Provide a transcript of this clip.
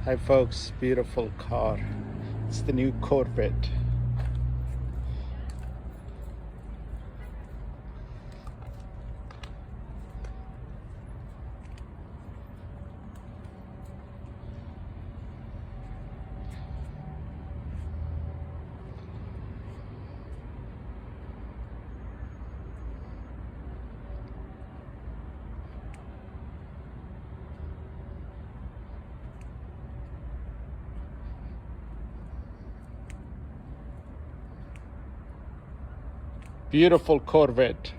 Hi folks, beautiful car. It's the new Corvette. Beautiful Corvette.